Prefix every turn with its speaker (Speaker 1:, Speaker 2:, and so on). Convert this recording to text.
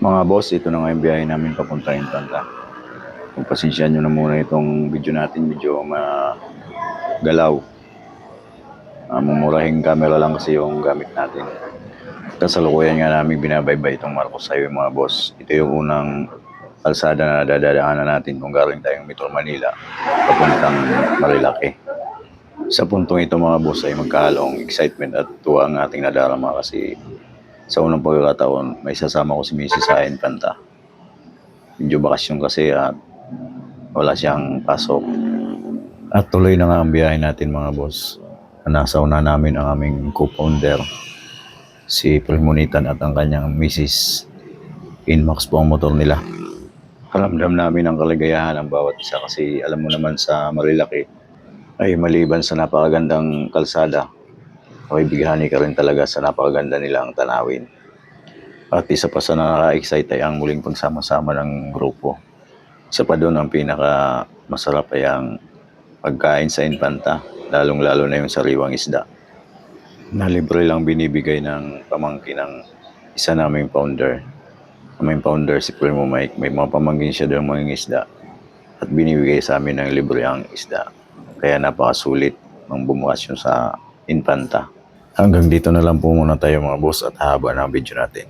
Speaker 1: Mga boss, ito na nga yung biyahe namin papunta Infanta. Pagpasensyahan nyo na muna itong video natin, medyo magalaw. Mumurahing camera lang kasi yung gamit natin. Kasalukuyan nga namin binabaybay itong Marcos Highway mga boss. Ito yung unang kalsada na dadaanan natin kung galing tayong Metro Manila papuntang Marilaki. Sa puntong ito mga boss ay magkahalong excitement at tuwa ang ating nadarama kasi sa unang pagkakataon may sasama ko si Mrs. sa Infanta. Medyo bakasyon kasi at wala siyang pasok. At tuloy na nga ang biyahe natin mga boss. Nasa una namin ang aming co-founder, si Premonitan at ang kanyang Mrs. Inmax po ang motor nila. Karamdam namin ang kaligayahan ng bawat isa kasi alam mo naman sa Marilaki ay maliban sa napakagandang kalsada, ay bighani ka rin talaga sa napakaganda nilang tanawin. At isa pa sa nakaka-excite ay ang muling pagsama-sama ng grupo. Isa pa doon ang pinaka masarap ay ang pagkain sa Infanta, lalong-lalo na yung sariwang isda. Na libre lang binibigay ng pamangkin ng isa naming founder. Aming founder si Primo Mike, may mga pamangkin siya doon mga isda at binibigay sa amin ng libre ang isda. Kaya napakasulit ng bumukasyon sa Infanta. Hanggang dito na lang po muna tayo mga boss at haba ng video natin.